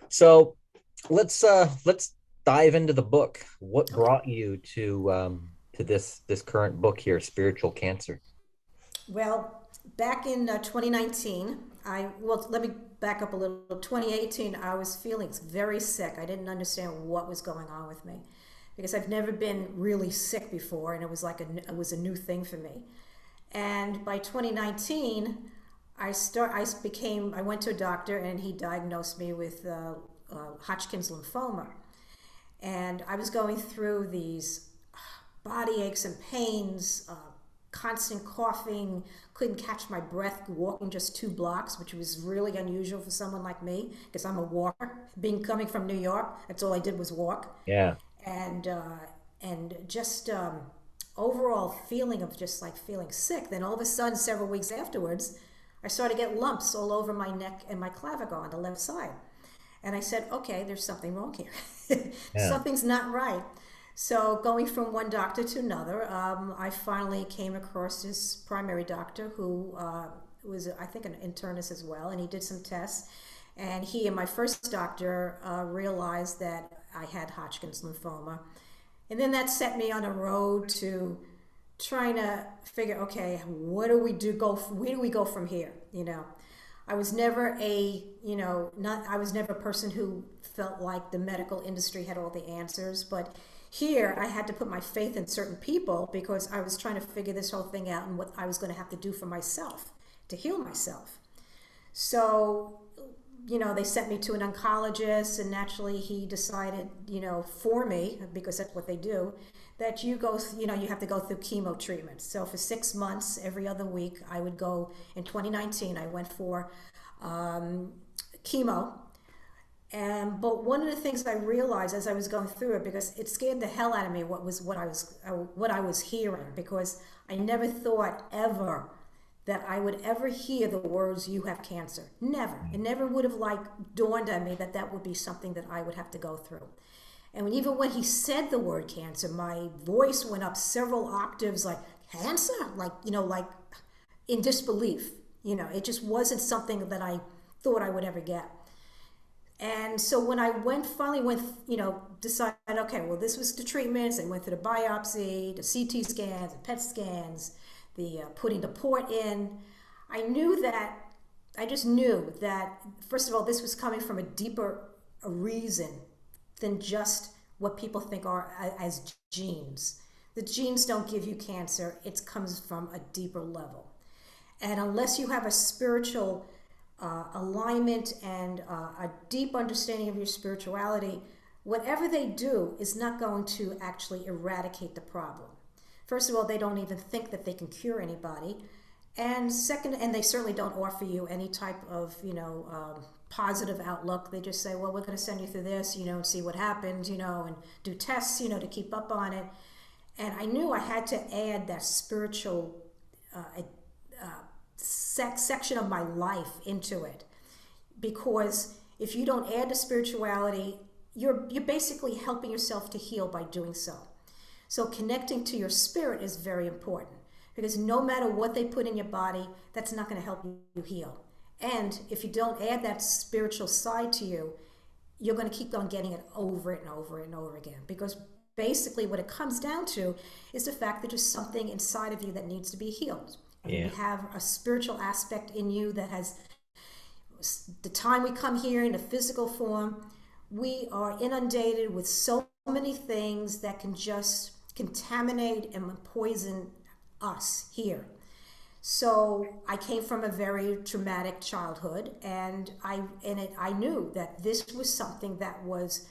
So let's dive into the book. What Okay. brought you to this current book here, Spiritual Cancer? Well, back in 2019, let me back up a little. 2018, I was feeling very sick. I didn't understand what was going on with me because I've never been really sick before, and it was a new thing for me. And by 2019, I went to a doctor, and he diagnosed me with Hodgkin's lymphoma. And I was going through these body aches and pains, constant coughing, couldn't catch my breath walking just 2 blocks, which was really unusual for someone like me because I'm a walker. Being coming from New York, that's all I did was walk, Yeah. and just overall feeling of just like feeling sick. Then all of a sudden, several weeks afterwards, I started to get lumps all over my neck and my clavicle on the left side. And I said, okay, there's something wrong here. Yeah. Something's not right. So going from one doctor to another, I finally came across this primary doctor who was, I think, an internist as well, and he did some tests. And he and my first doctor realized that I had Hodgkin's lymphoma. And then that set me on a road to trying to figure, okay, what do we do? Where do we go from here? I was never not, I was never a person who felt like the medical industry had all the answers, but here I had to put my faith in certain people because I was trying to figure this whole thing out and what I was going to have to do for myself to heal myself. So, they sent me to an oncologist, and naturally he decided, for me, because that's what they do, that you have to go through chemo treatment. So for 6 months, every other week, I would go. In 2019, I went for chemo. But one of the things I realized as I was going through it, because it scared the hell out of me, what I was hearing, because I never thought ever that I would ever hear the words "you have cancer." Never. It never would have dawned on me that that would be something that I would have to go through. And even when he said the word cancer, my voice went up several octaves, like cancer, like in disbelief. It just wasn't something that I thought I would ever get. And so when I finally went, decided, okay, well, this was the treatments. I went through the biopsy, the CT scans, the PET scans, the putting the port in. I knew that, I just knew that, first of all, this was coming from a deeper reason than just what people think are as genes. The genes don't give you cancer, it comes from a deeper level. And unless you have a spiritual alignment and a deep understanding of your spirituality, whatever they do is not going to actually eradicate the problem. First of all, they don't even think that they can cure anybody. And second, and they certainly don't offer you any type of, positive outlook. They just say, well, we're going to send you through this, and see what happens, and do tests, to keep up on it. And I knew I had to add that spiritual section of my life into it, because if you don't add the spirituality, you're basically helping yourself to heal by doing so. So connecting to your spirit is very important, because no matter what they put in your body, that's not going to help you heal. And if you don't add that spiritual side to you, you're going to keep on getting it over and over and over again, because basically what it comes down to is the fact that there's something inside of you that needs to be healed. And Yeah. you have a spiritual aspect in you that has, the time we come here in a physical form, we are inundated with so many things that can just contaminate and poison us here. So I came from a very traumatic childhood, and I knew that this was something that was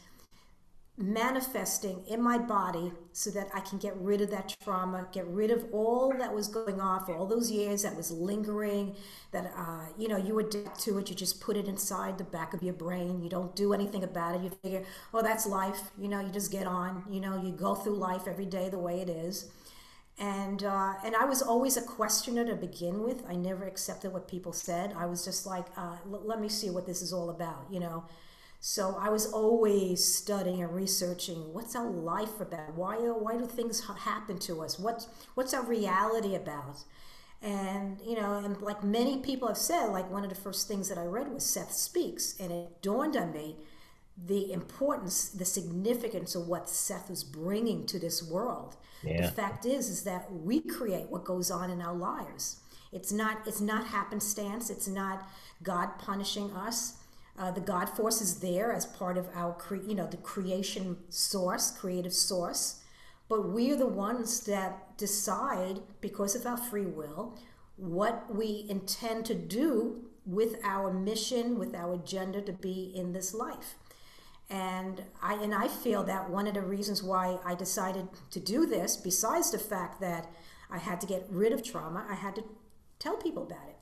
manifesting in my body so that I can get rid of that trauma, get rid of all that was going on for all those years that was lingering, that, you adapt to it, you just put it inside the back of your brain, you don't do anything about it, you figure, oh, that's life, you just get on, you go through life every day the way it is. And I was always a questioner to begin with. I never accepted what people said. I was just like, let me see what this is all about. So I was always studying and researching, what's our life about? Why do things happen to us? What's our reality about? And like many people have said, like one of the first things that I read was Seth Speaks, and it dawned on me the importance, the significance of what Seth was bringing to this world. The Yeah. fact is that we create what goes on in our lives. It's not happenstance. It's not God punishing us. The God force is there as part of our the creation source, creative source. But we are the ones that decide, because of our free will, what we intend to do with our mission, with our agenda to be in this life. And I feel that one of the reasons why I decided to do this, besides the fact that I had to get rid of trauma, I had to tell people about it.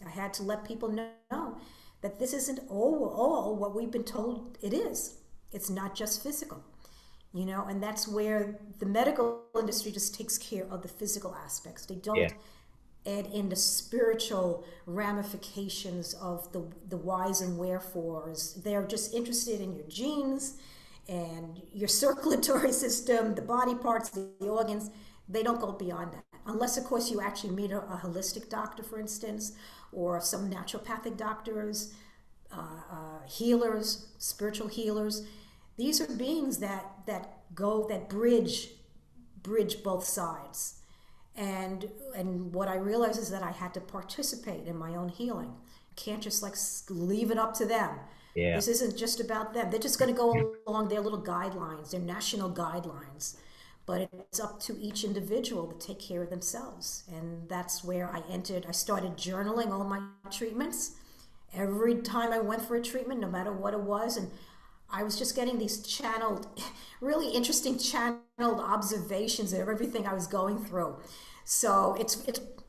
I had to let people know that this isn't all what we've been told it is. It's not just physical, and that's where the medical industry just takes care of the physical aspects. They Yeah. don't add in the spiritual ramifications of the whys and wherefores. They're just interested in your genes and your circulatory system, the body parts, the organs. They don't go beyond that. Unless, of course, you actually meet a holistic doctor, for instance, or some naturopathic doctors, healers, spiritual healers. These are beings that bridge both sides. And what I realized is that I had to participate in my own healing. Can't just like leave it up to them. Yeah. This isn't just about them. They're just going to go along their little guidelines, their national guidelines. But it's up to each individual to take care of themselves. And that's where I entered. I started journaling all my treatments. Every time I went for a treatment, no matter what it was, and I was just getting these channeled, really interesting channeled observations of everything I was going through. So it's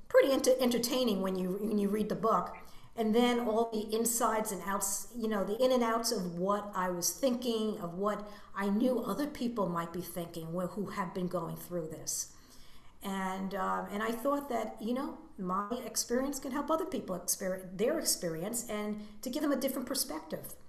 pretty entertaining when you read the book, and then all the insides and outs, the in and outs of what I was thinking, of what I knew other people might be thinking, who have been going through this. And I thought that my experience can help other people experience their experience, and to give them a different perspective.